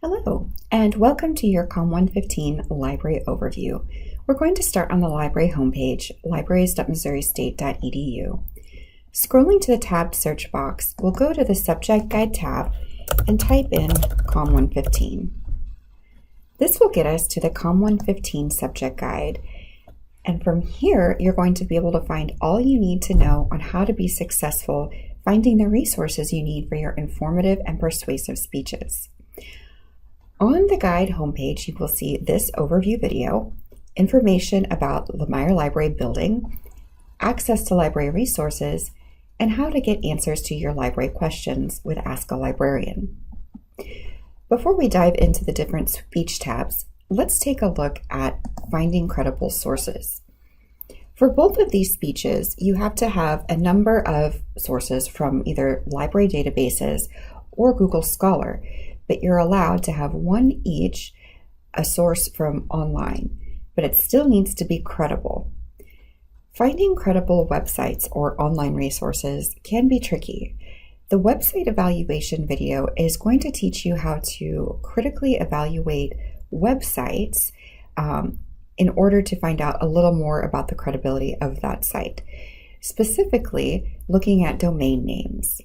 Hello, and welcome to your COM 115 Library Overview. We're going to start on the library homepage, libraries.missouri.state.edu. Scrolling to the tabbed search box, we'll go to the Subject Guide tab and type in COM 115. This will get us to the COM 115 Subject Guide, and from here, you're going to be able to find all you need to know on how to be successful finding the resources you need for your informative and persuasive speeches. On the guide homepage, you will see this overview video, information about Lemire Library building, access to library resources, and how to get answers to your library questions with Ask a Librarian. Before we dive into the different speech tabs, let's take a look at finding credible sources. For both of these speeches, you have to have a number of sources from either library databases or Google Scholar, but you're allowed to have one each, a source from online, but it still needs to be credible. Finding credible websites or online resources can be tricky. The website evaluation video is going to teach you how to critically evaluate websites in order to find out a little more about the credibility of that site, specifically looking at domain names.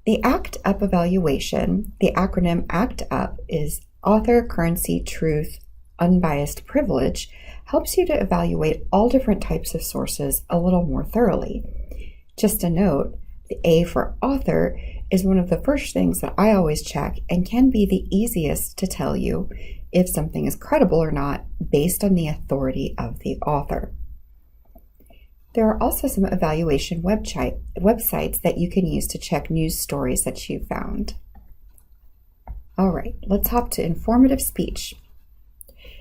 The ACT UP evaluation, the acronym ACT UP, is Author, Currency, Truth, Unbiased Privilege, helps you to evaluate all different types of sources a little more thoroughly. Just a note, the A for author is one of the first things that I always check and can be the easiest to tell you if something is credible or not based on the authority of the author. There are also some evaluation websites that you can use to check news stories that you found. All right, let's hop to informative speech.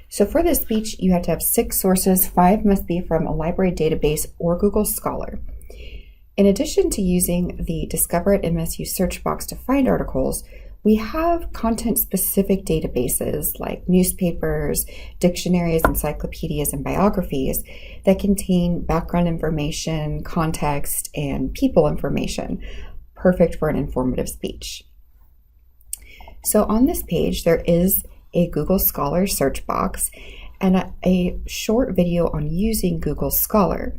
So for this speech, you have to have 6 sources. 5 must be from a library database or Google Scholar. In addition to using the Discover at MSU search box to find articles, we have content-specific databases like newspapers, dictionaries, encyclopedias, and biographies that contain background information, context, and people information, perfect for an informative speech. So on this page, there is a Google Scholar search box and a short video on using Google Scholar.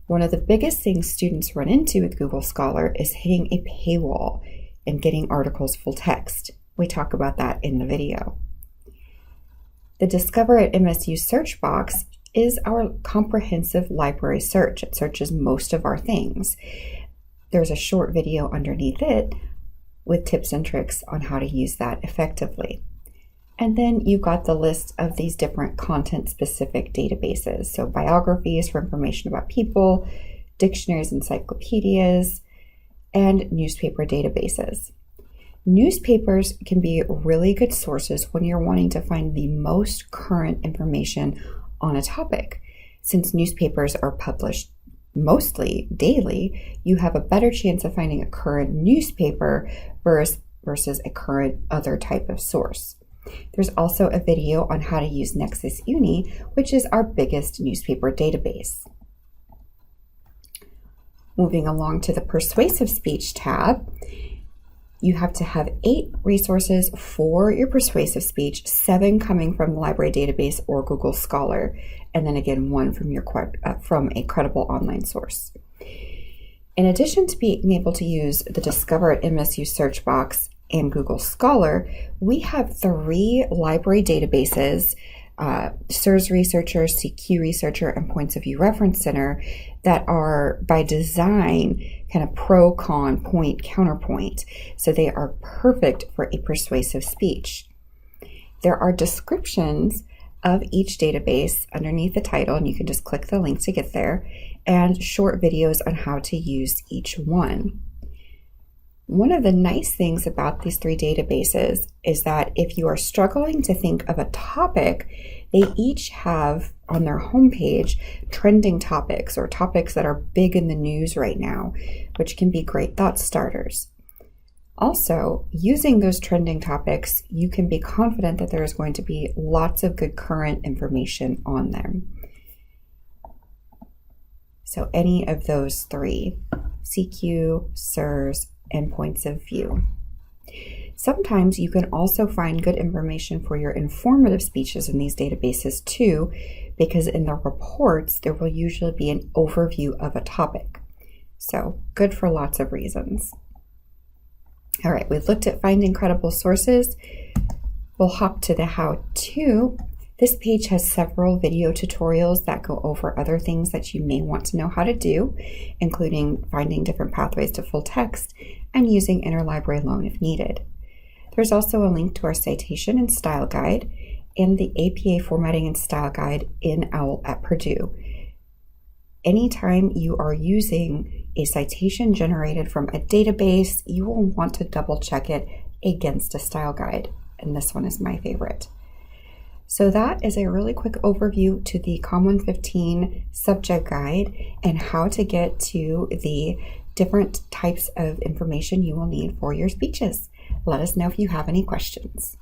One of the biggest things students run into with Google Scholar is hitting a paywall and getting articles full text. We talk about that in the video. The Discover at MSU search box is our comprehensive library search. It searches most of our things. There's a short video underneath it with tips and tricks on how to use that effectively. And then you've got the list of these different content-specific databases. So biographies for information about people, dictionaries, encyclopedias, and newspaper databases. Newspapers can be really good sources when you're wanting to find the most current information on a topic. Since newspapers are published mostly daily, you have a better chance of finding a current newspaper versus a current other type of source. There's also a video on how to use Nexus Uni, which is our biggest newspaper database. Moving along to the persuasive speech tab, you have to have 8 resources for your persuasive speech, 7 coming from the library database or Google Scholar, and then again 1 from a credible online source. In addition to being able to use the Discover at MSU search box and Google Scholar, we have 3 library databases, SIRS Researcher, CQ Researcher, and Points of View Reference Center, that are by design kind of pro-con, point, counterpoint. So they are perfect for a persuasive speech. There are descriptions of each database underneath the title, and you can just click the link to get there, and short videos on how to use each one. One of the nice things about these 3 databases is that if you are struggling to think of a topic, they each have on their homepage trending topics or topics that are big in the news right now, which can be great thought starters. Also, using those trending topics, you can be confident that there is going to be lots of good current information on them. So any of those 3, CQ, SIRS, and Points of View. Sometimes you can also find good information for your informative speeches in these databases too, because in the reports, there will usually be an overview of a topic. So good for lots of reasons. All right, we've looked at finding credible sources. We'll hop to the how-to. This page has several video tutorials that go over other things that you may want to know how to do, including finding different pathways to full text and using interlibrary loan if needed. There's also a link to our citation and style guide and the APA formatting and style guide in OWL at Purdue. Anytime you are using a citation generated from a database, you will want to double check it against a style guide, and this one is my favorite. So that is a really quick overview to the COM 115 subject guide and how to get to the different types of information you will need for your speeches. Let us know if you have any questions.